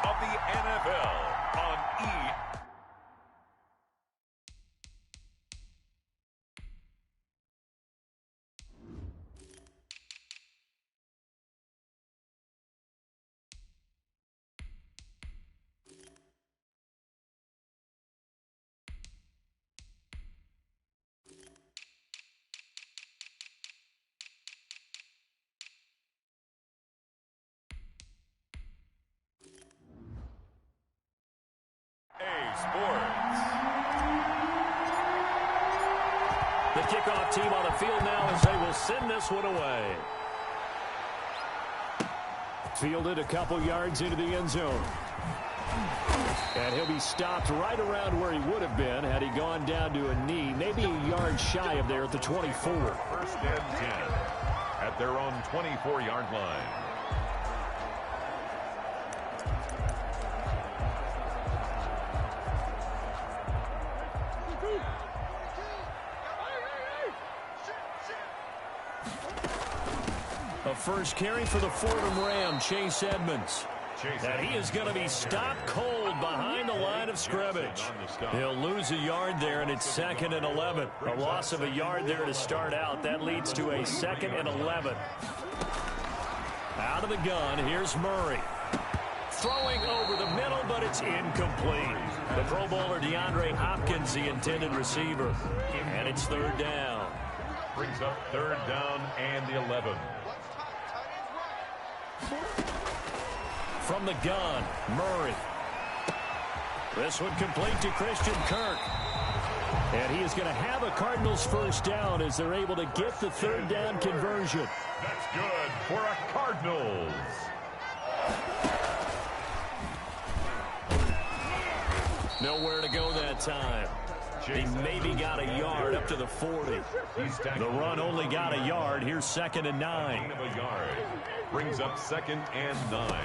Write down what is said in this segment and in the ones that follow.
of the NFL on E! Sports. The kickoff team on the field now as they will send this one away. Fielded a couple yards into the end zone. And he'll be stopped right around where he would have been had he gone down to a knee, maybe a yard shy of there at the 24. First and 10 at their own 24-yard line. A first carry for the Fordham Ram, Chase Edmonds. And he is going to be stopped cold behind the line of scrimmage. He'll lose a yard there, and it's 2nd and 11. A loss of a yard there to start out. That leads to a 2nd and 11. Out of the gun, here's Murray. Throwing over the middle, but it's incomplete. The Pro Bowler DeAndre Hopkins, the intended receiver. And it's 3rd down. Brings up 3rd down and the 11. From the gun, Murray. This one complete to Christian Kirk. And he is going to have a Cardinals first down as they're able to get the 3rd down conversion. That's good for a Cardinals. Nowhere to go that time. He maybe got a yard up to the 40. The run only got a yard. Here's 2nd and 9. A yard. Brings up 2nd and 9.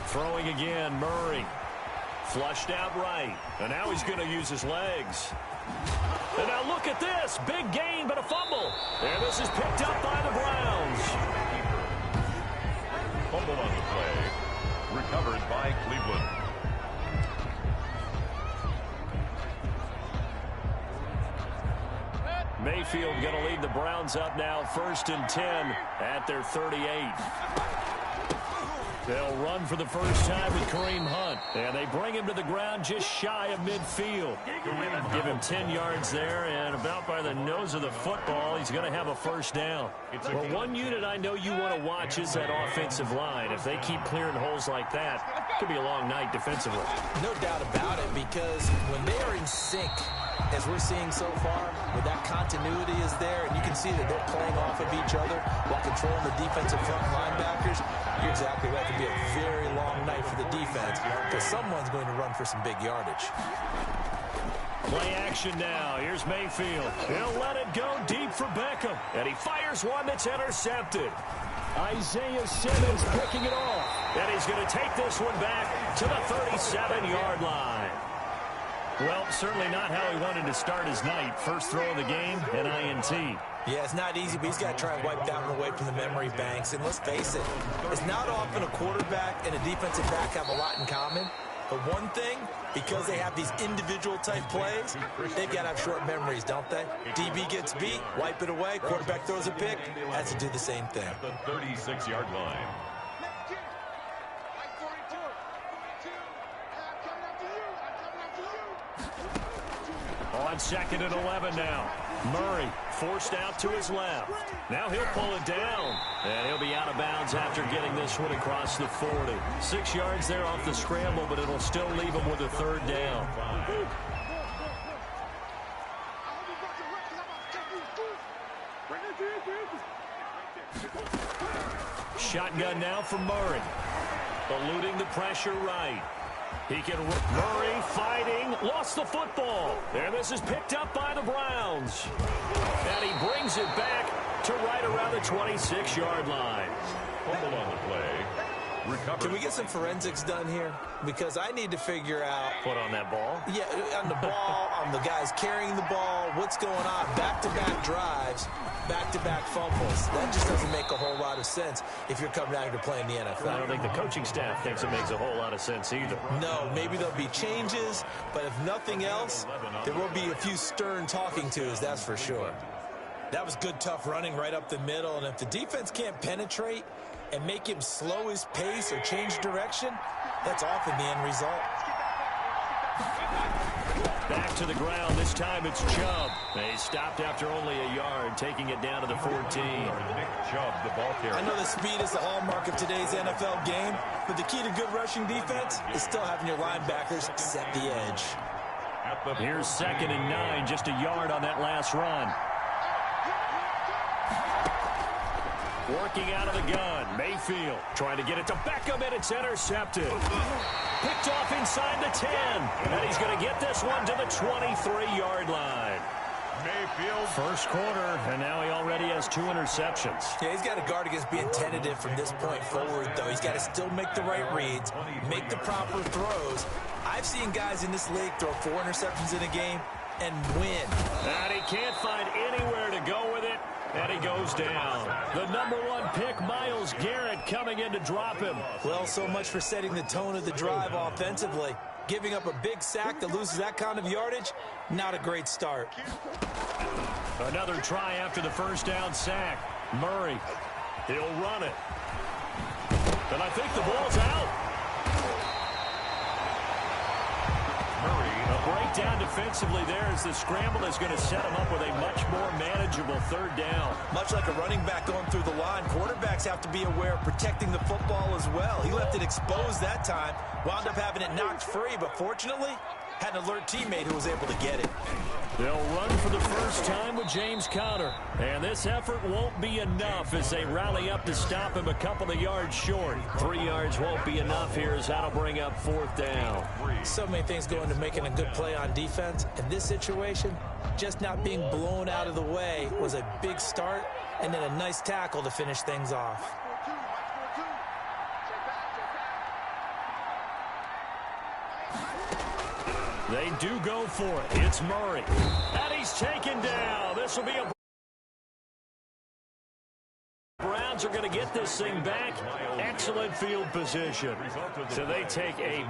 Throwing again, Murray. Flushed out right. And now he's going to use his legs. And now look at this. Big gain, but a fumble. And this is picked up by the Browns. Fumble on the play. Recovered by Cleveland. Mayfield going to lead the Browns up now, 1st and 10 at their 38. They'll run for the first time with Kareem Hunt. And they bring him to the ground just shy of midfield. Give him 10 yards there, and about by the nose of the football, he's going to have a first down. Well, one unit I know you want to watch is that offensive line. If they keep clearing holes like that, it could be a long night defensively. No doubt about it, because when they are in sync, as we're seeing so far, where that continuity is there, and you can see that they're playing off of each other while controlling the defensive front linebackers, you're exactly right. It can be a very long night for the defense because someone's going to run for some big yardage. Play action now. Here's Mayfield. He'll let it go deep for Beckham. And he fires one that's intercepted. Isaiah Simmons picking it off. And he's going to take this one back to the 37-yard line. Well, certainly not how he wanted to start his night. First throw of the game, an INT. Yeah, it's not easy, but he's got to try and wipe that one away from the memory banks. And let's face it, it's not often a quarterback and a defensive back have a lot in common. But one thing, because they have these individual type plays, they've got to have short memories, don't they? DB gets beat, wipe it away, quarterback throws a pick, has to do the same thing. At the 36-yard line. On 2nd and 11 now. Murray forced out to his left. Now he'll pull it down. And he'll be out of bounds after getting this one across the 40. 6 yards there off the scramble, but it'll still leave him with a 3rd down. Shotgun now from Murray. Eluding the pressure right. He can, Murray fighting, lost the football. And this is picked up by the Browns. And he brings it back to right around the 26-yard line. Fumble on the play. Can we get some forensics done here? Because I need to figure out. Put on that ball? Yeah, on the ball, on the guys carrying the ball, what's going on? Back-to-back drives, back-to-back fumbles. That just doesn't make a whole lot of sense if you're coming out here to play in the NFL. I don't think the coaching staff thinks it makes a whole lot of sense either. No, maybe there'll be changes, but if nothing else, there will be a few stern talking tos, that's for sure. That was good, tough running right up the middle, and if the defense can't penetrate and make him slow his pace or change direction, that's often the end result. Back to the ground. This time it's Chubb. He stopped after only a yard, taking it down to the 14. Nick Chubb, the ball carrier. I know that speed is the hallmark of today's NFL game, but the key to good rushing defense is still having your linebackers set the edge. Here's 2nd and 9, just a yard on that last run. Working out of the gun. Mayfield trying to get it to Beckham, and it's intercepted. Picked off inside the 10. And he's going to get this one to the 23-yard line. Mayfield. First quarter, and now he already has 2 interceptions. Yeah, he's got to guard against being tentative from this point forward, though. He's got to still make the right reads, make the proper throws. I've seen guys in this league throw 4 interceptions in a game and win. And he can't find anywhere to go with it. And he goes down. The number 1 pick, Myles Garrett, coming in to drop him. Well, so much for setting the tone of the drive offensively. Giving up a big sack that loses that kind of yardage, not a great start. Another try after the first down sack. Murray, he'll run it. And I think the ball's out. A breakdown defensively there as the scramble is going to set him up with a much more manageable 3rd down. Much like a running back going through the line, quarterbacks have to be aware of protecting the football as well. He left it exposed that time, wound up having it knocked free, but fortunately, had an alert teammate who was able to get it. They'll run for the first time with James Conner. And this effort won't be enough as they rally up to stop him a couple of yards short. 3 yards won't be enough here as that'll bring up 4th down. So many things go into making a good play on defense. In this situation, just not being blown out of the way was a big start and then a nice tackle to finish things off. They do go for it. It's Murray. And he's taken down. This will be a... Browns are going to get this thing back. Excellent field position. So they take a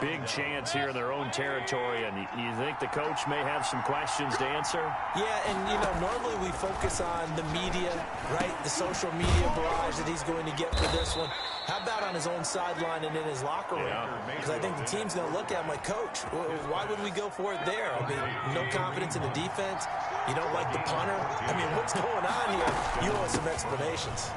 big chance here in their own territory. And you think the coach may have some questions to answer? Yeah, and, you know, normally we focus on the media, right? The social media barrage that he's going to get for this one. How about on his own sideline and in his locker room? Because I think the team's going to look at him like, Coach, why would we go for it there? I mean, no confidence in the defense. You don't like the punter. I mean, what's going on here? You want some explanations.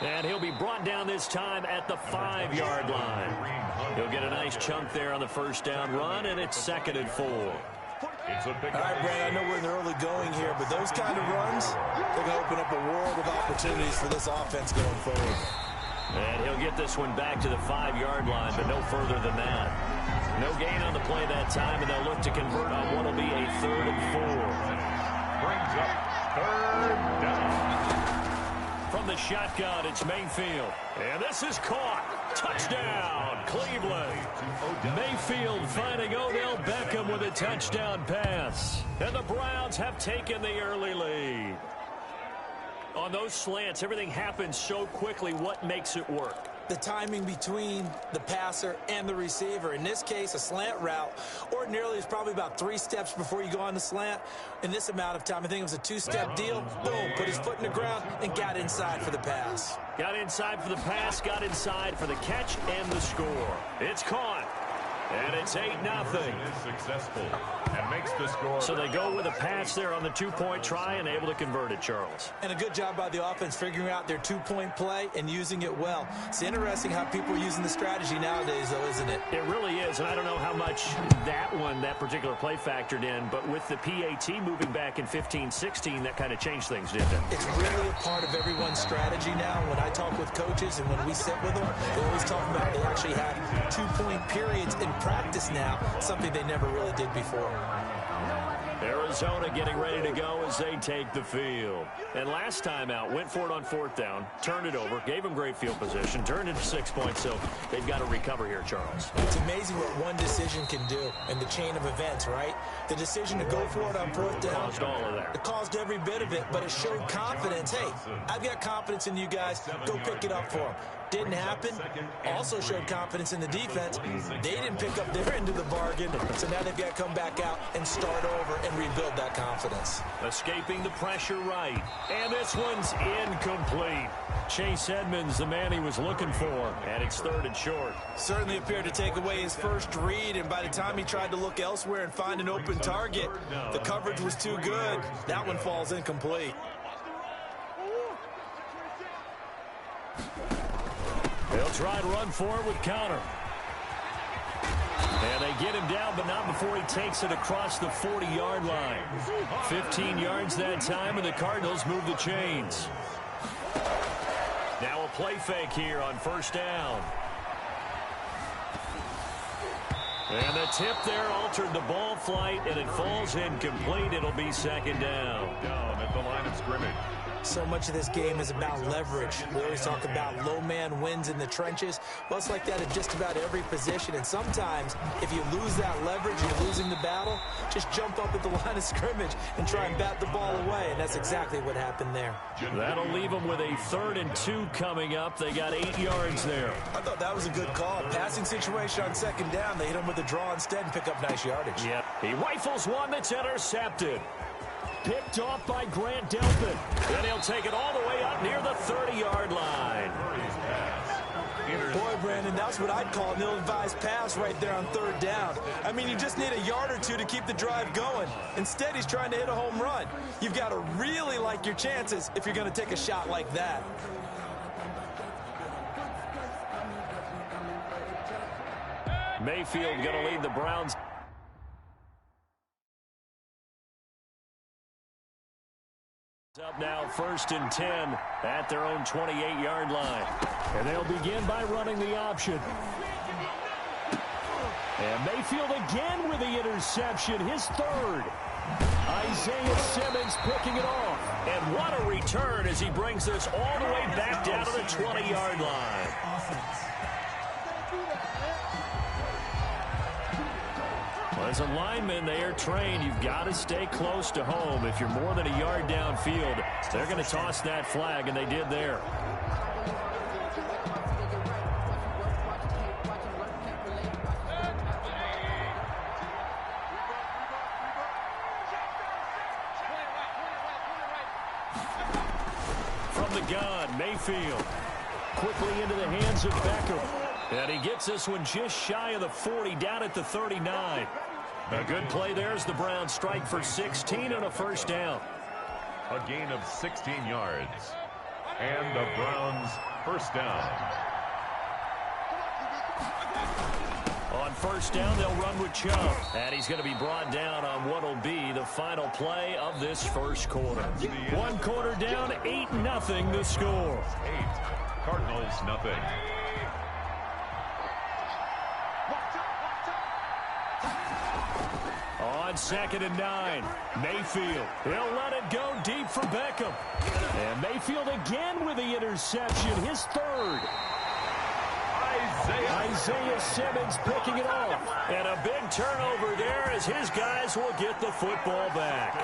And he'll be brought down this time at the 5-yard line. He'll get a nice chunk there on the first down run, and it's 2nd and 4. All right, Brad, I know we're in the early going here, but those kind of runs, they're going to open up a world of opportunities for this offense going forward. And he'll get this one back to the 5-yard line, but no further than that. No gain on the play that time, and they'll look to convert on what will be a 3rd and 4. Brings up 3rd down. From the shotgun, it's Mayfield. And this is caught. Touchdown, Cleveland. Mayfield finding Odell Beckham with a touchdown pass. And the Browns have taken the early lead. On those slants, everything happens so quickly. What makes it work? The timing between the passer and the receiver. In this case, a slant route ordinarily is probably about 3 steps before you go on the slant. In this amount of time, I think it was a 2-step deal. Boom, put his foot in the ground and got inside for the pass. Got inside for the pass, got inside for the catch and the score. It's caught. And it's 8-0. Successful and makes the score. So they go with a pass there on the 2-point try and able to convert it, Charles. And a good job by the offense figuring out their 2-point play and using it well. It's interesting how people are using the strategy nowadays, though, isn't it? It really is, and I don't know how much that particular play factored in, but with the PAT moving back in 15-16, that kind of changed things, didn't it? It's really a part of everyone's strategy now. When I talk with coaches and when we sit with them, they always talk about they actually have 2-point periods in practice now, something they never really did before. Arizona getting ready to go as they take the field. And last time out, went for it on 4th down, turned it over, gave them great field position, turned it to 6 points, so they've got to recover here, Charles. It's amazing what one decision can do in the chain of events, right? The decision to go for it on 4th down. Caused all of that. It caused every bit of it, but it showed confidence. Hey, I've got confidence in you guys. Go pick it up for them. Didn't happen. Also showed confidence in the defense. They didn't pick up their end of the bargain, so now they've got to come back out and start over and rebuild that confidence. Escaping the pressure right. And this one's incomplete. Chase Edmonds, the man he was looking for, and it's 3rd and short. Certainly appeared to take away his first read, and by the time he tried to look elsewhere and find an open target, the coverage was too good. That one falls incomplete. They'll try to run for it with Connor. And they get him down, but not before he takes it across the 40-yard line. 15 yards that time, and the Cardinals move the chains. Now a play fake here on 1st down. And the tip there altered the ball flight, and it falls incomplete. It'll be 2nd down. Down at the line of scrimmage. So much of this game is about leverage. We always talk about low man wins in the trenches. Well, it's like that at just about every position. And sometimes, if you lose that leverage and you're losing the battle, just jump up at the line of scrimmage and try and bat the ball away. And that's exactly what happened there. That'll leave them with a 3rd and 2 coming up. They got 8 yards there. I thought that was a good call. Passing situation on 2nd down. They hit him with a draw instead and pick up nice yardage. Yep. He rifles one that's intercepted. Picked off by Grant Delpit. And he'll take it all the way up near the 30-yard line. Boy, Brandon, that's what I'd call an ill-advised pass right there on 3rd down. I mean, you just need a yard or two to keep the drive going. Instead, he's trying to hit a home run. You've got to really like your chances if you're going to take a shot like that. Mayfield going to lead the Browns. Up now 1st and 10 at their own 28-yard line. And they'll begin by running the option. And Mayfield again with the interception, his 3rd. Isaiah Simmons picking it off. And what a return as he brings this all the way back down to the 20-yard line. As a lineman, they are trained. You've got to stay close to home. If you're more than a yard downfield, they're going to toss that flag, and they did there. From the gun, Mayfield quickly into the hands of Beckham. And he gets this one just shy of the 40, down at the 39. A good play there as the Browns strike for 16 on a 1st down. A gain of 16 yards. And the Browns 1st down. On 1st down, they'll run with Chubb. And he's going to be brought down on what will be the final play of this 1st quarter. 1 quarter down, 8-0 the score. 8. Cardinals nothing. On 2nd and 9, Mayfield. He'll let it go deep for Beckham. And Mayfield again with the interception, his 3rd. Isaiah Simmons picking it off. And a big turnover there as his guys will get the football back.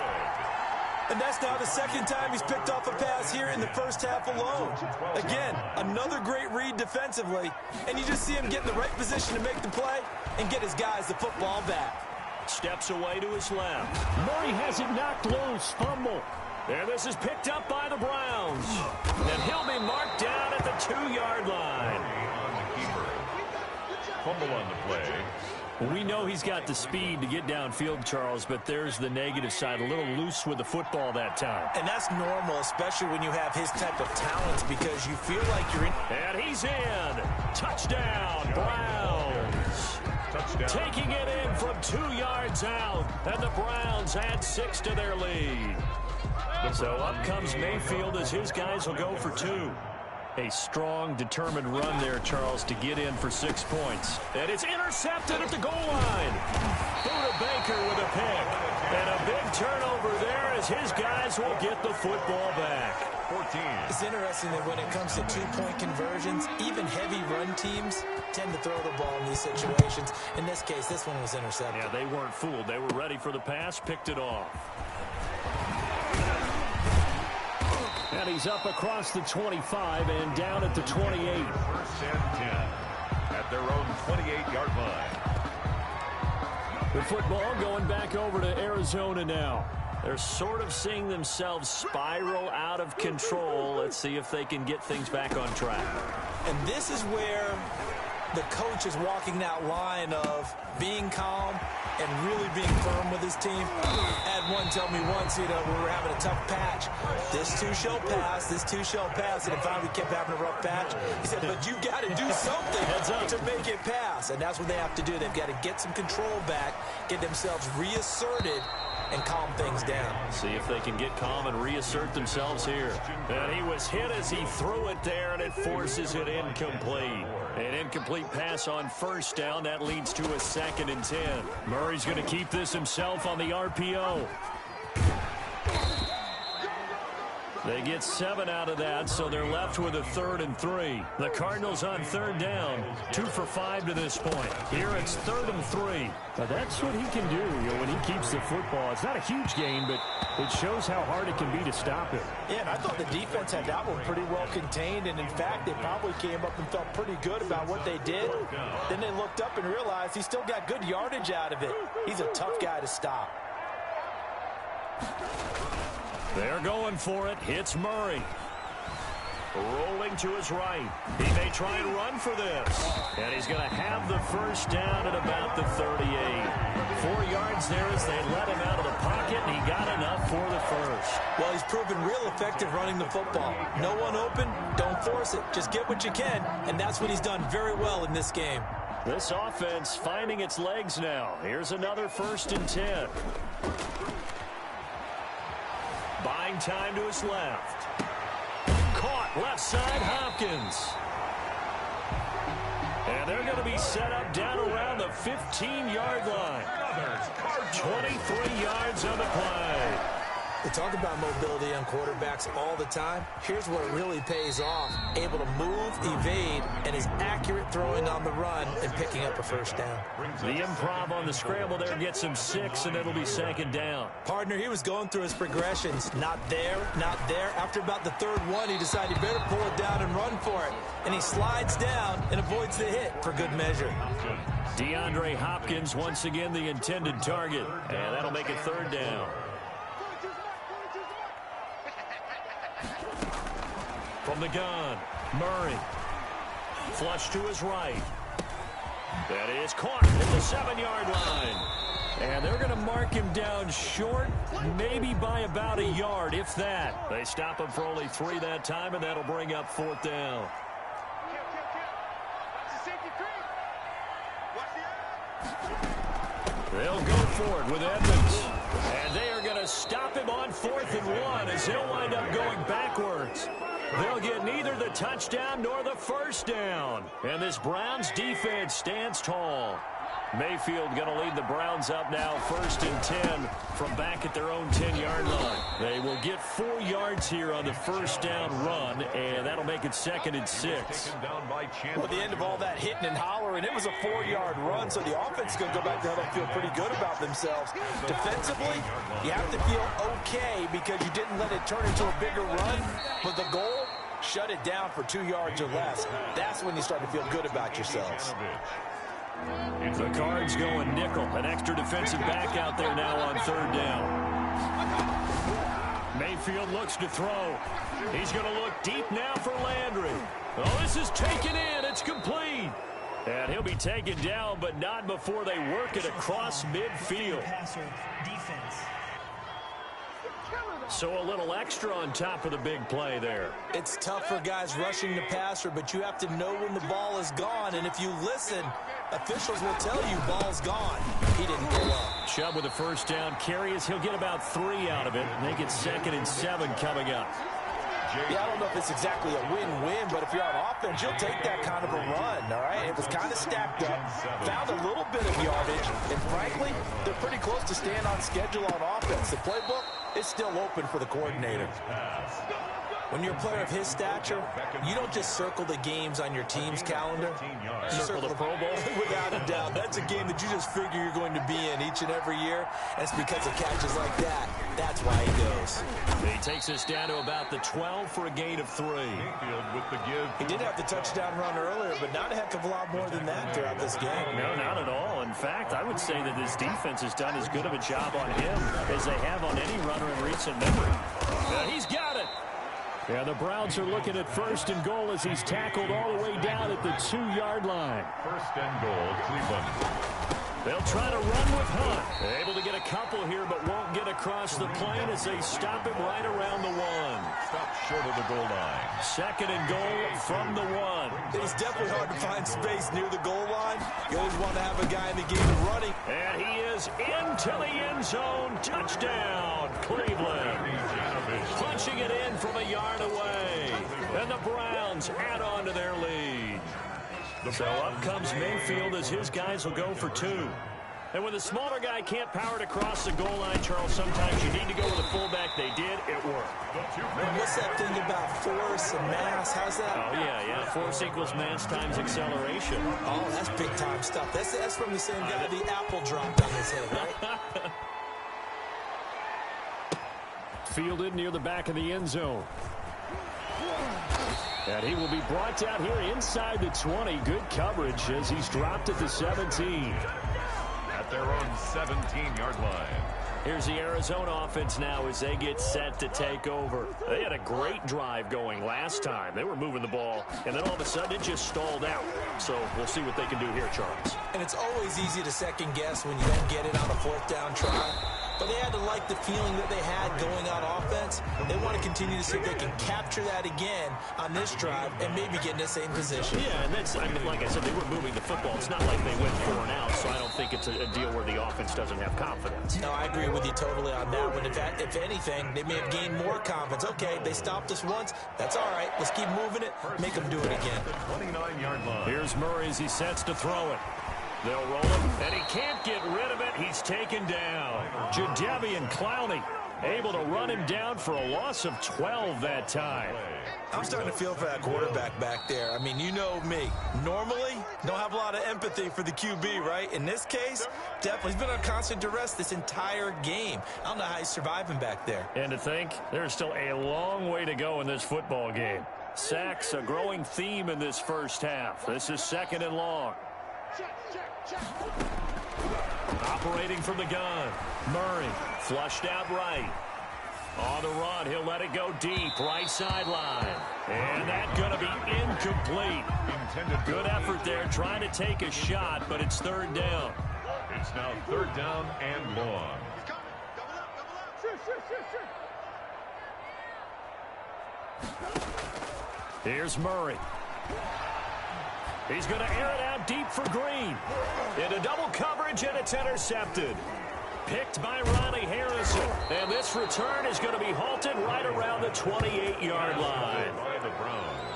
And that's now the 2nd time he's picked off a pass here in the 1st half alone. Again, another great read defensively. And you just see him get in the right position to make the play and get his guys the football back. Steps away to his left. Murray has it knocked loose. Fumble. And this is picked up by the Browns. And he'll be marked down at the 2-yard line. On the keeper. Fumble on the play. We know he's got the speed to get downfield, Charles, but there's the negative side. A little loose with the football that time. And that's normal, especially when you have his type of talent, because you feel like you're in. And he's in. Touchdown, Browns. Touchdown. Taking it in from 2 yards out. And the Browns add 6 to their lead. So up comes Mayfield as his guys will go for 2. A strong, determined run there, Charles, to get in for 6 points. And it's intercepted at the goal line. Buda Baker with a pick. And a big turnover there as his guys will get the football back. 14. It's interesting that when it comes to two-point conversions, even heavy run teams tend to throw the ball in these situations. In this case, this one was intercepted. Yeah, they weren't fooled. They were ready for the pass, picked it off. And he's up across the 25 and down at the 28. 1st and 10 at their own 28-yard line. The football going back over to Arizona now. They're sort of seeing themselves spiral out of control. Let's see if they can get things back on track. And this is where the coach is walking that line of being calm and really being firm with his team. I had one tell me once, we were having a tough patch. This too shall pass, this too shall pass. And if finally we kept having a rough patch, he said, but you got to do something to make it pass. And that's what they have to do. They've got to get some control back, get themselves reasserted, and calm things down. See if they can get calm and reassert themselves here. And he was hit as he threw it there, and it forces it incomplete. An incomplete pass on 1st down. That leads to a 2nd and 10. Murray's going to keep this himself on the RPO. They get 7 out of that, so they're left with a 3rd and 3. The Cardinals on 3rd down, 2 for 5 to this point. Here it's 3rd and 3. Now that's what he can do, when he keeps the football. It's not a huge gain, but it shows how hard it can be to stop it. Yeah, and I thought the defense had that one pretty well contained, and in fact, they probably came up and felt pretty good about what they did. Then they looked up and realized he still got good yardage out of it. He's a tough guy to stop. They're going for it. Hits Murray. Rolling to his right. He may try and run for this. And he's going to have the 1st down at about the 38. 4 yards there as they let him out of the pocket, and he got enough for the 1st. Well, he's proven real effective running the football. No one open, don't force it. Just get what you can, and that's what he's done very well in this game. This offense finding its legs now. Here's another 1st and 10. Buying time to his left. Caught left side, Hopkins. And they're going to be set up down around the 15-yard line. 23 yards on the play. We talk about mobility on quarterbacks all the time. Here's where it really pays off. Able to move, evade, and is accurate throwing on the run and picking up a 1st down. The improv on the scramble there gets him 6, and it'll be 2nd down. Partner, he was going through his progressions. Not there, not there. After about the 3rd one, he decided he better pull it down and run for it. And he slides down and avoids the hit for good measure. DeAndre Hopkins, once again, the intended target. And that'll make it 3rd down. From the gun, Murray. Flush to his right. That is caught at the 7-yard line. And they're going to mark him down short, maybe by about a yard, if that. They stop him for only 3 that time, and that'll bring up 4th down. They'll go for it with Edmonds. And they are going to stop him on 4th and 1 as he'll wind up going backwards. They'll get neither the touchdown nor the 1st down. And this Browns defense stands tall. Mayfield going to lead the Browns up now 1st and 10 from back at their own 10-yard line. They will get 4 yards here on the 1st down run, and that'll make it 2nd and 6. Well, at the end of all that hitting and hollering, it was a 4-yard run, so the offense is going to go back there and feel pretty good about themselves. Defensively, you have to feel okay because you didn't let it turn into a bigger run, but the goal, shut it down for 2 yards or less. That's when you start to feel good about yourselves. The Cards going nickel. An extra defensive back out there now on 3rd down. Mayfield looks to throw. He's going to look deep now for Landry. Oh, this is taken in. It's complete. And he'll be taken down, but not before they work it across midfield. So a little extra on top of the big play there. It's tough for guys rushing the passer, but you have to know when the ball is gone. And if you listen, officials will tell you ball's gone. He didn't go up. Chubb with a 1st down carry as he'll get about 3 out of it. Make it 2nd and 7 coming up. Yeah, I don't know if it's exactly a win-win, but if you're on offense, you'll take that kind of a run, all right? It was kind of stacked up, found a little bit of yardage, and frankly, they're pretty close to staying on schedule on offense. The playbook is still open for the coordinator. When you're a player of his stature, you don't just circle the games on your team's calendar. You circle the Pro Bowl. Without a doubt. That's a game that you just figure you're going to be in each and every year. And it's because of catches like that. That's why he goes. He takes us down to about the 12 for a gain of 3. He did have the touchdown run earlier, but not a heck of a lot more than that throughout this game. No, not at all. In fact, I would say that this defense has done as good of a job on him as they have on any runner in recent memory. He's got it. Yeah, the Browns are looking at 1st and goal as he's tackled all the way down at the 2-yard line. 1st and goal, Cleveland. They'll try to run with Hunt. They're able to get a couple here, but won't get across the plane as they stop him right around the 1. Stop short of the goal line. 2nd and goal from the 1. It is definitely hard to find space near the goal line. You always want to have a guy in the game running. And he is into the end zone. Touchdown, Cleveland. Punching it in from a yard away. And the Browns add on to their lead. So up comes Mayfield as his guys will go for 2. And when the smaller guy can't power it across the goal line, Charles, sometimes you need to go with a fullback. They did. It worked. What's that thing about force and mass? How's that? Oh, yeah. Force equals mass times acceleration. Oh, that's big-time stuff. That's from the same guy the apple dropped on his head, right? Fielded near the back of the end zone. And he will be brought down here inside the 20. Good coverage as he's dropped at the 17. At their own 17-yard line. Here's the Arizona offense now as they get set to take over. They had a great drive going last time. They were moving the ball, and then all of a sudden it just stalled out. So we'll see what they can do here, Charles. And it's always easy to second-guess when you don't get it on a 4th down try. But they had to like the feeling that they had going on offense. They want to continue to see if they can capture that again on this drive and maybe get in the same position. Yeah, and that's, I mean, like I said, they were moving the football. It's not like they went 4 and out, so I don't think it's a deal where the offense doesn't have confidence. No, I agree with you totally on that one. If anything, they may have gained more confidence. Okay, they stopped us once. That's all right. Let's keep moving it. Make them do it again. 29-yard line. Here's Murray as he sets to throw it. They'll roll him, and he can't get rid of it. He's taken down. Jadeveon Clowney able to run him down for a loss of 12 that time. I'm starting to feel for that quarterback back there. I mean, you know me. Normally, don't have a lot of empathy for the QB, right? In this case, definitely. He's been on constant duress this entire game. I don't know how he's surviving back there. And to think, there's still a long way to go in this football game. Sacks, a growing theme in this first half. This is 2nd and long. Operating from the gun. Murray flushed out right. On the run, he'll let it go deep, right sideline. And that's going to be incomplete. Good effort there, trying to take a shot, but it's 3rd down. It's now 3rd down and long. Here's Murray. He's going to air it out deep for Green. Into double coverage, and it's intercepted. Picked by Ronnie Harrison. And this return is going to be halted right around the 28-yard line.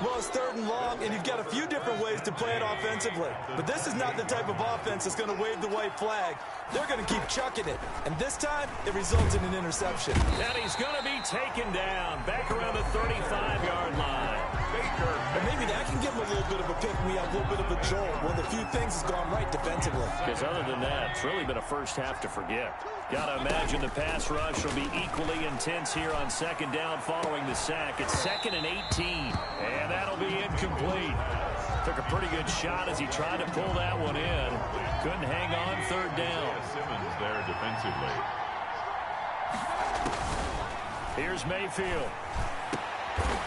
Well, it's 3rd and long, and you've got a few different ways to play it offensively. But this is not the type of offense that's going to wave the white flag. They're going to keep chucking it. And this time, it results in an interception. And he's going to be taken down back around the 35-yard line. And maybe that can give him a little bit of a pick-me-up, a little bit of a jolt. One of the few things has gone right defensively. Because other than that, it's really been a first half to forget. Got to imagine the pass rush will be equally intense here on 2nd down following the sack. It's 2nd and 18. And that'll be incomplete. Took a pretty good shot as he tried to pull that one in. Couldn't hang on 3rd down. Simmons there defensively. Here's Mayfield.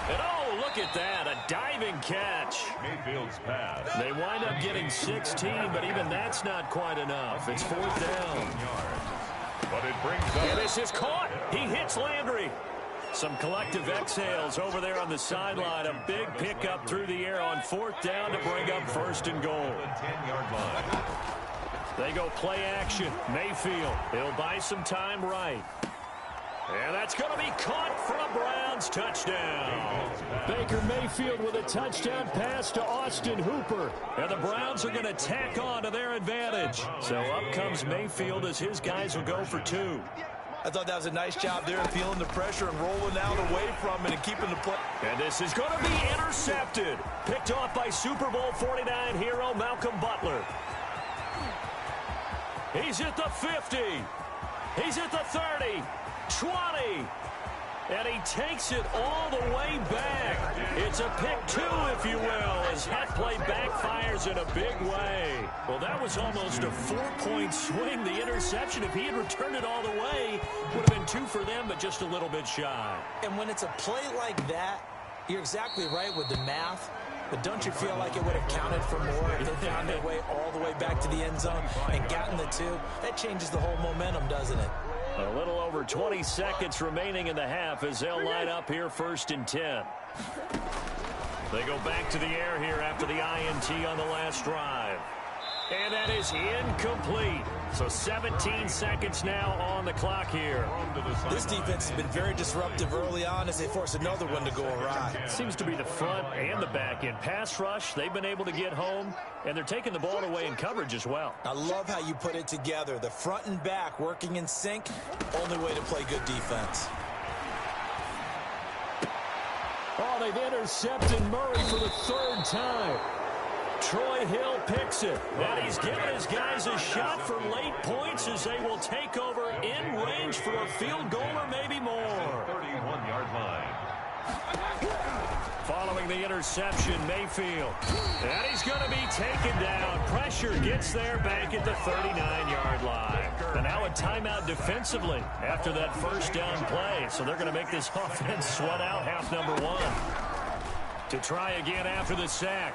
And oh, look at that, a diving catch. Mayfield's pass. They wind up getting 16, but even that's not quite enough. It's 4th down. But it brings up. And this is caught. He hits Landry. Some collective exhales over there on the sideline. A big pickup through the air on 4th down to bring up 1st and goal. 10-yard line. They go play action. Mayfield. He'll buy some time right. And that's going to be caught for a Browns touchdown. Baker Mayfield with a touchdown pass to Austin Hooper. And the Browns are going to tack on to their advantage. So up comes Mayfield as his guys will go for 2. I thought that was a nice job there, feeling the pressure and rolling out away from it and keeping the play. And this is going to be intercepted. Picked off by Super Bowl 49 hero Malcolm Butler. He's at the 50. He's at the 30. 20. And he takes it all the way back. It's a pick 2, if you will, as that play backfires in a big way. Well, that was almost a 4-point swing. The interception, if he had returned it all the way, would have been 2 for them, but just a little bit shy. And when it's a play like that, you're exactly right with the math. But don't you feel like it would have counted for more if they found their way all the way back to the end zone and gotten the 2? That changes the whole momentum, doesn't it? A little over 20 seconds remaining in the half as they'll line up here 1st and 10. They go back to the air here after the INT on the last drive. And that is incomplete. So 17 seconds now on the clock here. This defense has been very disruptive early on as they force another one to go awry. Seems to be the front and the back end. Pass rush, they've been able to get home, and they're taking the ball away in coverage as well. I love how you put it together. The front and back working in sync, only way to play good defense. Oh, they've intercepted Murray for the 3rd time. Troy Hill picks it, and he's given his guys a shot for late points as they will take over in range for a field goal or maybe more. 31-yard line. Following the interception, Mayfield. And he's going to be taken down. Pressure gets there back at the 39-yard line. And now a timeout defensively after that 1st down play. So they're going to make this offense sweat out half number 1. To try again after the sack.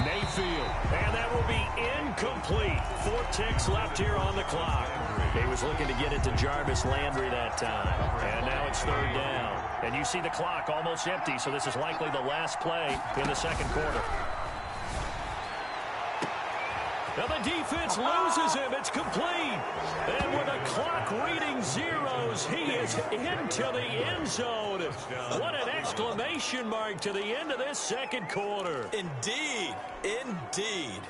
Mayfield, and that will be incomplete. 4 ticks left here on the clock. He was looking to get it to Jarvis Landry that time. And now it's 3rd down. And you see the clock almost empty, so this is likely the last play in the 2nd quarter. Now the defense loses him. It's complete. And with the clock reading zeros, he is into the end zone. What an exclamation mark to the end of this 2nd quarter. Indeed. Indeed.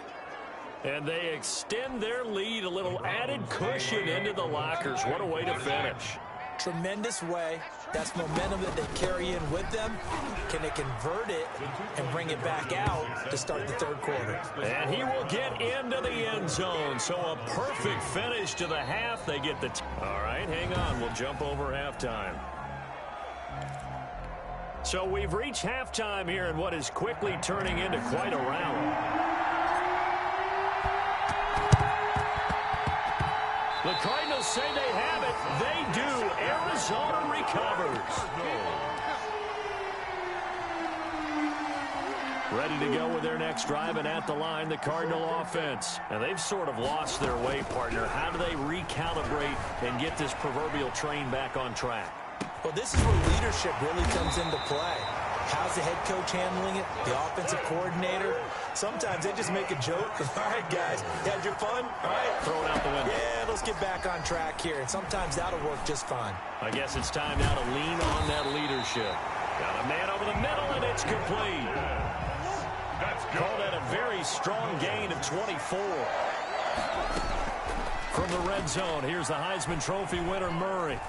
And they extend their lead, a little added cushion into the lockers. What a way to finish. Tremendous way. That's momentum that they carry in with them. Can they convert it and bring it back out to start the 3rd quarter? And he will get into the end zone. So a perfect finish to the half. They get the... All right, hang on. We'll jump over halftime. So we've reached halftime here in what is quickly turning into quite a round. The Cardinals say they have it. They do. Arizona recovers. Ready to go with their next drive, and at the line, the Cardinal offense. And they've sort of lost their way, partner. How do they recalibrate and get this proverbial train back on track? Well, this is where leadership really comes into play. How's the head coach handling it? The offensive coordinator? Sometimes they just make a joke. All right, guys, you had your fun? All right. Throw it out the window. Yeah, let's get back on track here. And sometimes that'll work just fine. I guess it's time now to lean on that leadership. Got a man over the middle, and it's complete. Call that a very strong gain of 24. From the red zone, here's the Heisman Trophy winner, Murray.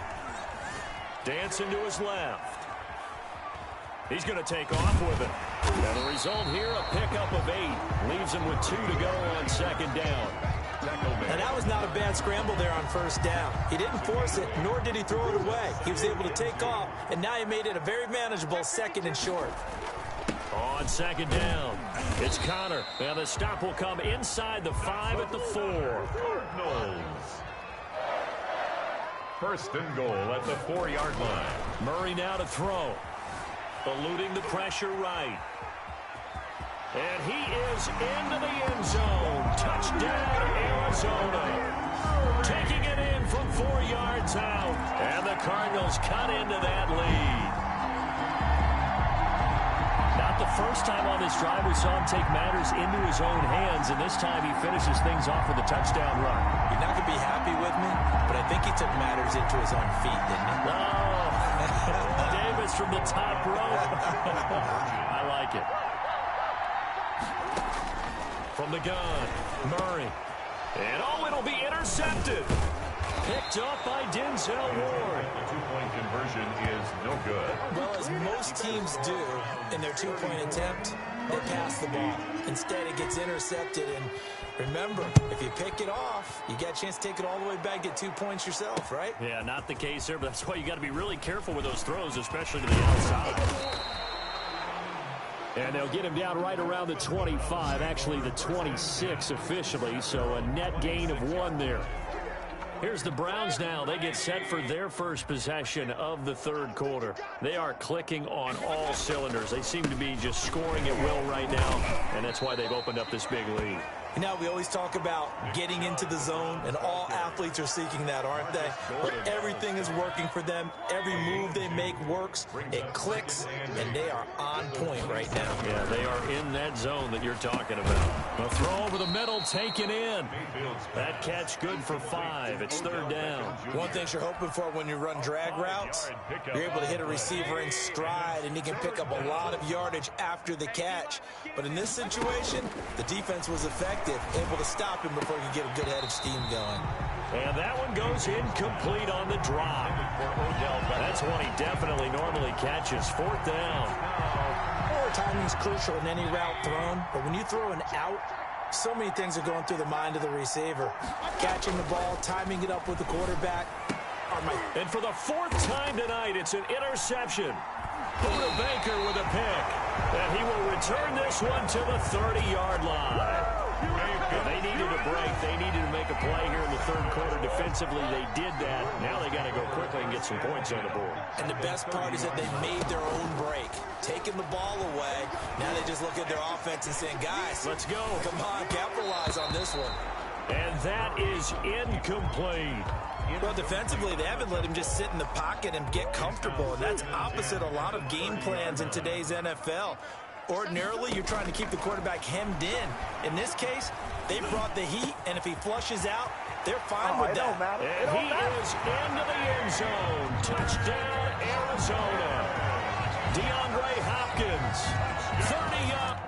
Dancing to his left. He's going to take off with it. And the result here, a pickup of 8. Leaves him with 2 to go on 2nd down. And that was not a bad scramble there on 1st down. He didn't force it, nor did he throw it away. He was able to take off, and now he made it a very manageable 2nd and short. On 2nd down, it's Connor. And the stop will come inside the 5 at the 4. Cardinals. 1st and goal at the 4-yard line. Murray now to throw. Eluding the pressure right. And he is into the end zone. Touchdown, Arizona. Taking it in from 4 yards out. And the Cardinals cut into that lead. Not the first time on this drive we saw him take matters into his own hands, and this time he finishes things off with a touchdown run. You're not going to be happy with me, but I think he took matters into his own feet, didn't he? Oh, Davis from the top rope. I like it. From the gun, Murray. And it'll be intercepted. Picked off by Denzel Ward. The two-point conversion is no good. Well, as most teams do in their two-point attempt, they pass the ball. Instead, it gets intercepted. And remember, if you pick it off, you got a chance to take it all the way back, get 2 points yourself, right? Yeah, not the case there, but that's why you got to be really careful with those throws, especially to the outside. And they'll get him down right around the 25, actually the 26 officially, so a net gain of 1 there. Here's the Browns now. They get set for their first possession of the third quarter. They are clicking on all cylinders. They seem to be just scoring at will right now, and that's why they've opened up this big lead. You know, we always talk about getting into the zone, and all athletes are seeking that, aren't they? But everything is working for them. Every move they make works. It clicks, and they are on point right now. Yeah, they are in that zone that you're talking about. A throw over the middle, taken in. That catch good for 5. It's third down. One thing you're hoping for when you run drag routes, you're able to hit a receiver in stride, and he can pick up a lot of yardage after the catch. But in this situation, the defense was effective, able to stop him before he could get a good head of steam going. And that one goes incomplete on the drop. That's one he definitely normally catches. Fourth down. Timing is crucial in any route thrown, but when you throw an out, so many things are going through the mind of the receiver. Catching the ball, timing it up with the quarterback. And for the 4th time tonight, it's an interception. Buda Baker with a pick. And he will return this one to the 30-yard line. They needed a break. They needed to make a play here in the third quarter. Defensively, they did that. Now they got to go quickly and get some points on the board. And the best part is that they made their own break. Taking the ball away. Now they just look at their offense and saying, guys, let's go. Come on, capitalize on this one. And that is incomplete. Well, defensively, they haven't let him just sit in the pocket and get comfortable. And that's opposite a lot of game plans in today's NFL. Ordinarily, you're trying to keep the quarterback hemmed in. In this case, they brought the heat, and if he flushes out, they're fine with that. And he is into the end zone. Touchdown, Arizona. DeAndre Hopkins, 30 up.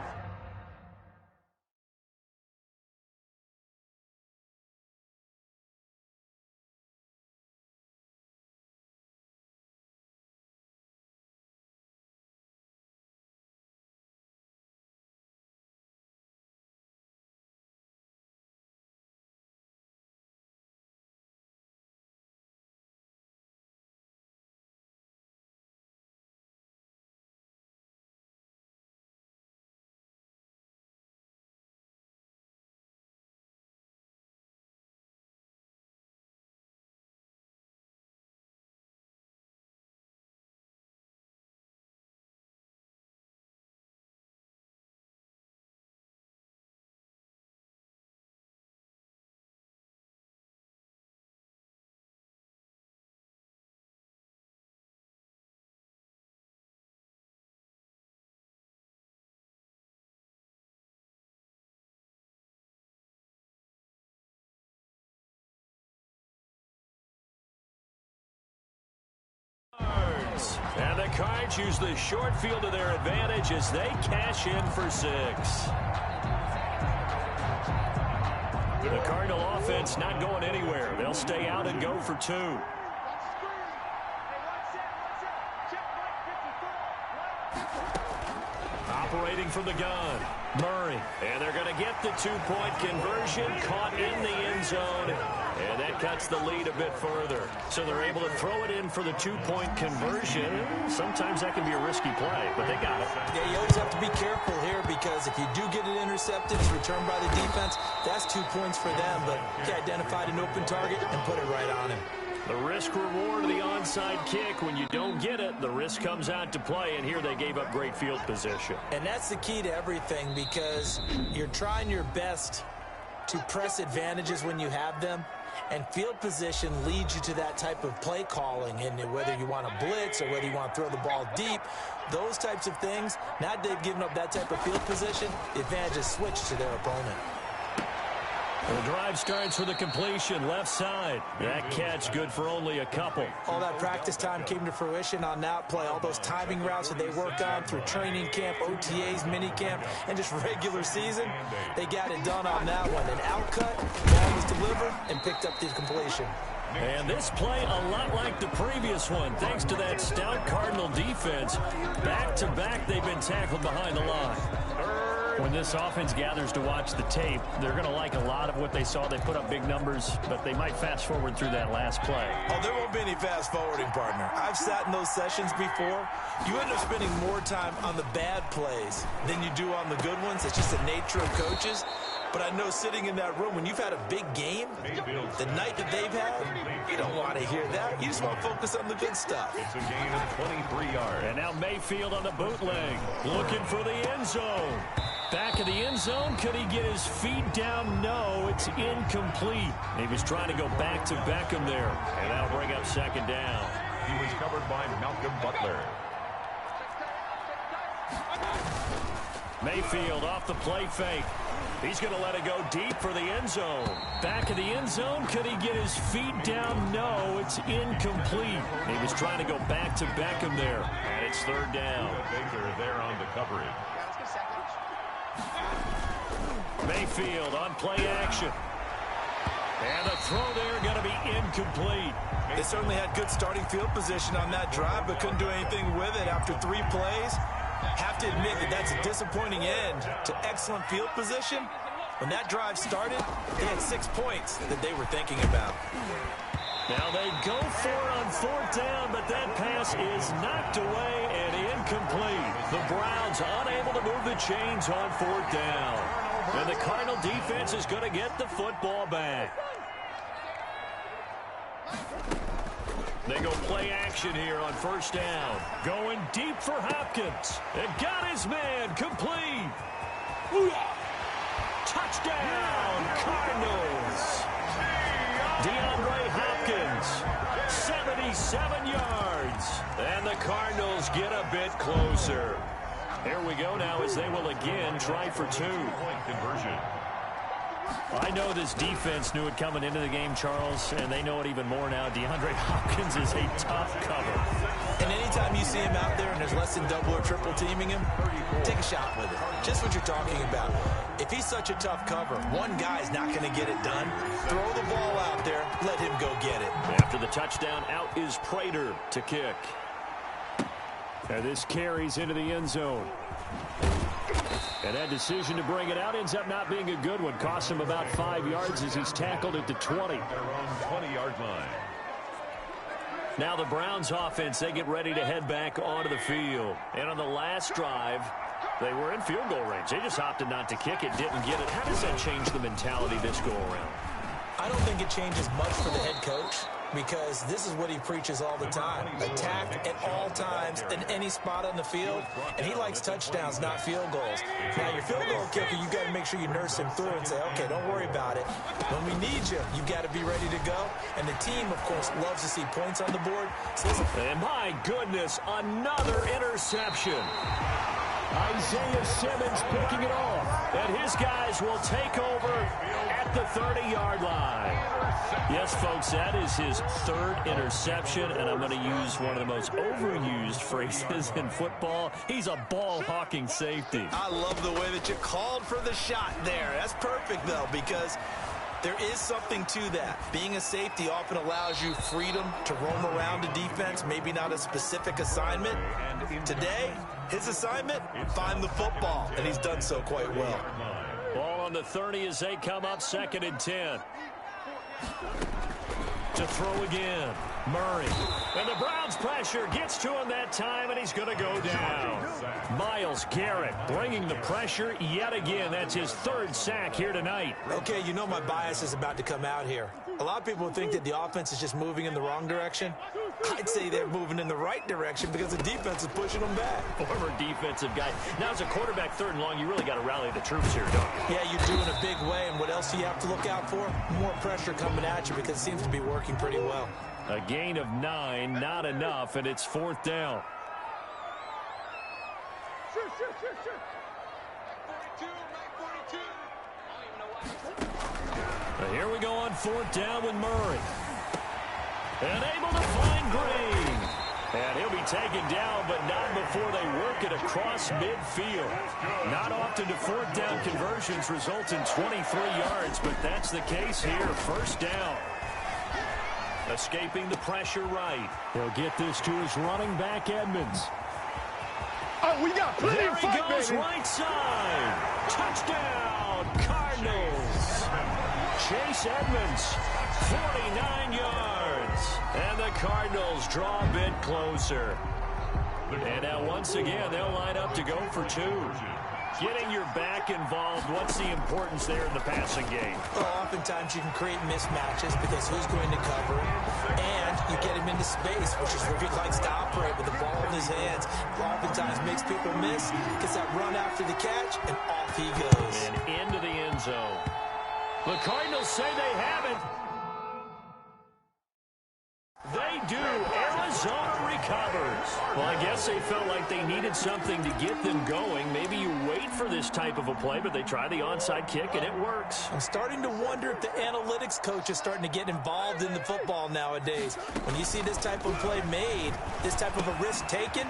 And the Cards use the short field to their advantage as they cash in for 6. The Cardinal offense not going anywhere. They'll stay out and go for 2. Operating from the gun, Murray. And they're going to get the 2-point conversion, caught in the end zone. And that cuts the lead a bit further. So they're able to throw it in for the 2-point conversion. Sometimes that can be a risky play, but they got it. Yeah, you always have to be careful here because if you do get it intercepted, it's returned by the defense, that's 2 points for them. But he identified an open target and put it right on him. The risk-reward of the onside kick. When you don't get it, the risk comes out to play, and here they gave up great field position. And that's the key to everything because you're trying your best to press advantages when you have them. And field position leads you to that type of play calling. And whether you want to blitz or whether you want to throw the ball deep, those types of things, now that they've given up that type of field position, the advantage is switched to their opponent. The drive starts with a completion, left side. That catch good for only a couple. All that practice time came to fruition on that play. All those timing routes that they work on through training camp, OTAs, mini camp, and just regular season, they got it done on that one. An outcut, ball was delivered, and picked up the completion. And this play a lot like the previous one, thanks to that stout Cardinal defense. Back-to-back, they've been tackled behind the line. When this offense gathers to watch the tape, they're going to like a lot of what they saw. They put up big numbers, but they might fast forward through that last play. Oh, there won't be any fast forwarding, partner. I've sat in those sessions before. You end up spending more time on the bad plays than you do on the good ones. It's just the nature of coaches. But I know sitting in that room, when you've had a big game, the night that they've had, you don't want to hear that. You just want to focus on the good stuff. It's a gain of 23 yards. And now Mayfield on the bootleg, looking for the end zone. Back of the end zone, could he get his feet down? No, it's incomplete. He was trying to go back to Beckham there, and that'll bring up second down. He was covered by Malcolm Butler. Mayfield off the play fake. He's going to let it go deep for the end zone. Back of the end zone, could he get his feet down? No, it's incomplete. He was trying to go back to Beckham there, and it's third down. Baker there on the coverage. Mayfield on play action. And the throw there going to be incomplete. They certainly had good starting field position on that drive, but couldn't do anything with it after 3 plays. Have to admit that that's a disappointing end to excellent field position. When that drive started, they had 6 points that they were thinking about. Now they go for it on fourth down, but that pass is knocked away and incomplete. The Browns unable to move the chains on fourth down. And the Cardinal defense is going to get the football back. They go play action here on first down. Going deep for Hopkins. And got his man complete. Touchdown, Cardinals. DeAndre Hopkins, 77 yards. And the Cardinals get a bit closer. Here we go now as they will again try for 2. Point conversion. I know this defense knew it coming into the game, Charles, and they know it even more now. DeAndre Hopkins is a tough cover. And anytime you see him out there and there's less than double or triple teaming him, take a shot with it. Just what you're talking about. If he's such a tough cover, one guy's not going to get it done. Throw the ball out there, let him go get it. After the touchdown, out is Prater to kick. And this carries into the end zone. And that decision to bring it out ends up not being a good one. Costs him about 5 yards as he's tackled at the 20. Their own 20-yard line. Now the Browns offense, they get ready to head back onto the field. And on the last drive, they were in field goal range. They just opted not to kick it, didn't get it. How does that change the mentality this go around? I don't think it changes much for the head coach, because this is what he preaches all the time. Attack at all times in any spot on the field, and he likes touchdowns, not field goals. Now, your field goal kicker, you've got to make sure you nurse him through and say, okay, don't worry about it. When we need you, you've got to be ready to go. And the team, of course, loves to see points on the board. So and my goodness, another interception. Isaiah Simmons picking it off, and his guys will take over at the 30-yard line. Yes, folks, that is his 3rd interception, and I'm going to use one of the most overused phrases in football. He's a ball-hawking safety. I love the way that you called for the shot there. That's perfect, though, because there is something to that. Being a safety often allows you freedom to roam around a defense, maybe not a specific assignment. Today, his assignment, find the football, and he's done so quite well. Ball on the 30 as they come up 2nd and 10. To throw again, Murray. And the Browns pressure gets to him that time, and he's going to go down. Myles Garrett bringing the pressure yet again. That's his 3rd sack here tonight. Okay, you know my bias is about to come out here. A lot of people think that the offense is just moving in the wrong direction. I'd say they're moving in the right direction because the defense is pushing them back. Former defensive guy. Now, as a quarterback, 3rd and long, you really got to rally the troops here, don't you? Yeah, you do in a big way, and what else do you have to look out for? More pressure coming at you because it seems to be working pretty well. A gain of 9, not enough, and it's 4th down. Here we go on 4th down with Murray. And able to find Green. And he'll be taken down, but not before they work it across midfield. Not often do 4th down conversions result in 23 yards, but that's the case here. 1st down. Escaping the pressure right. He'll get this to his running back, Edmonds. Oh, we got plenty of fun, goes baby. right side. Touchdown, Cardinals. Chase Edmonds, 49 yards. And the Cardinals draw a bit closer. And now once again, they'll line up to go for 2. Getting your back involved, what's the importance there in the passing game? Well, oftentimes you can create mismatches because who's going to cover it, and you get him into space, which is where he likes to operate with the ball in his hands. Oftentimes makes people miss, gets that run after the catch, and off he goes. And into the end zone. The Cardinals say they have it. They do. Arizona recovers. Well, I guess they felt like they needed something to get them going. Maybe you wait for this type of a play, but they try the onside kick, and it works. I'm starting to wonder if the analytics coach is starting to get involved in the football nowadays. When you see this type of play made, this type of a risk taken,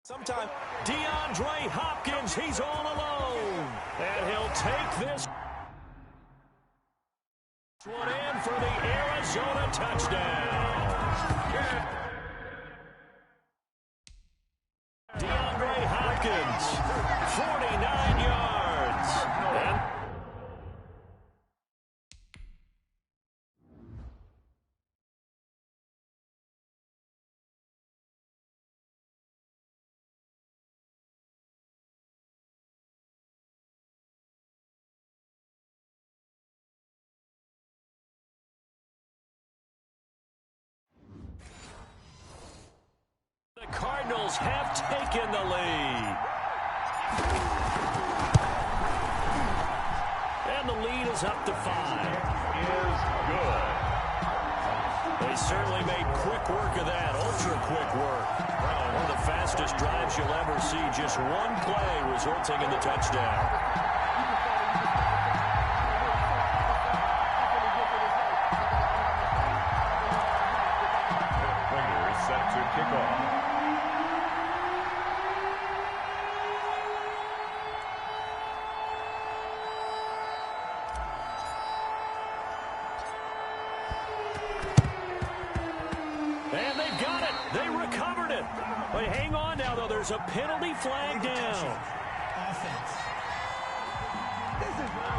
sometime DeAndre Hopkins, he's all alone. And he'll take this one in for the Arizona touchdown. DeAndre Hopkins, 49 yards. And the Cardinals have taken the lead. And the lead is up to 5. Is good. They certainly made quick work of that, ultra-quick work. One of the fastest drives you'll ever see, just one play resulting in the touchdown. Set to kick off. And they've got it. They recovered it. But hang on now, though. There's a penalty flag down.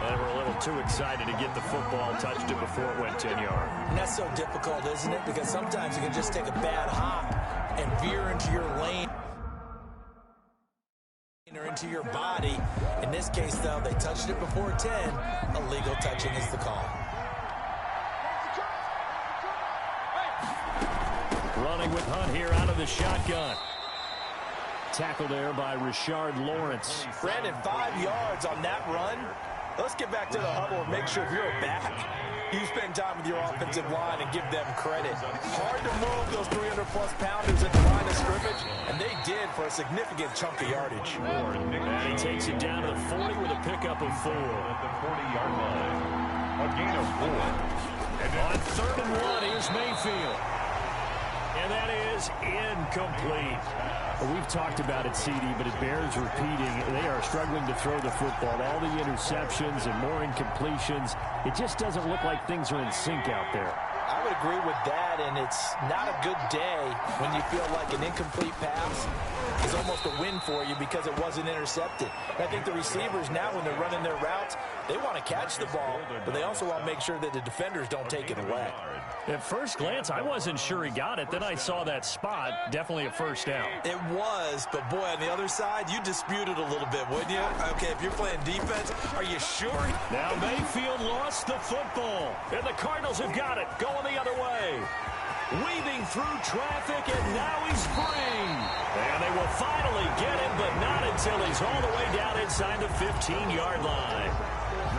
And we're a little too excited to get the football, touched it before it went 10 yards. and that's so difficult, isn't it? Because sometimes you can just take a bad hop and veer into your lane or into your body. In this case, though, they touched it before 10. Illegal touching is the call. Running with Hunt here out of the shotgun. Tackled there by Richard Lawrence. Brandon, 5 yards on that run. Let's get back to the huddle and make sure if you're a back, you spend time with your offensive line and give them credit. Hard to move those 300-plus pounders at the line of scrimmage, and they did for a significant chunk of yardage. And he takes it down to the 40 with a pickup of 4. At the 40-yard line. A gain of 4. And On 3rd and 1, here's Mayfield. And that is incomplete. Well, we've talked about it, CD, but it bears repeating. They are struggling to throw the football. All the interceptions and more incompletions. It just doesn't look like things are in sync out there. I would agree with that, and it's not a good day when you feel like an incomplete pass is almost a win for you because it wasn't intercepted. And I think the receivers now, when they're running their routes, they want to catch the ball, but they also want to make sure that the defenders don't take it away. At first glance, I wasn't sure he got it. Then I saw that spot. Definitely a first down. It was, but boy, on the other side, you dispute it a little bit, wouldn't you? Okay, if you're playing defense, are you sure? Now Mayfield lost the football, and the Cardinals have got it, going the other way. Weaving through traffic, and now he's free. And they will finally get him, but not until he's all the way down inside the 15-yard line.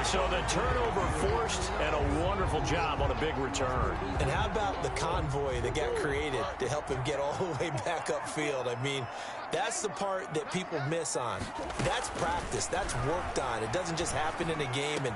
So the turnover forced, and a wonderful job on a big return. And how about the convoy that got created to help him get all the way back upfield? I mean, that's the part that people miss on. That's practice. That's worked on. It doesn't just happen in a game, and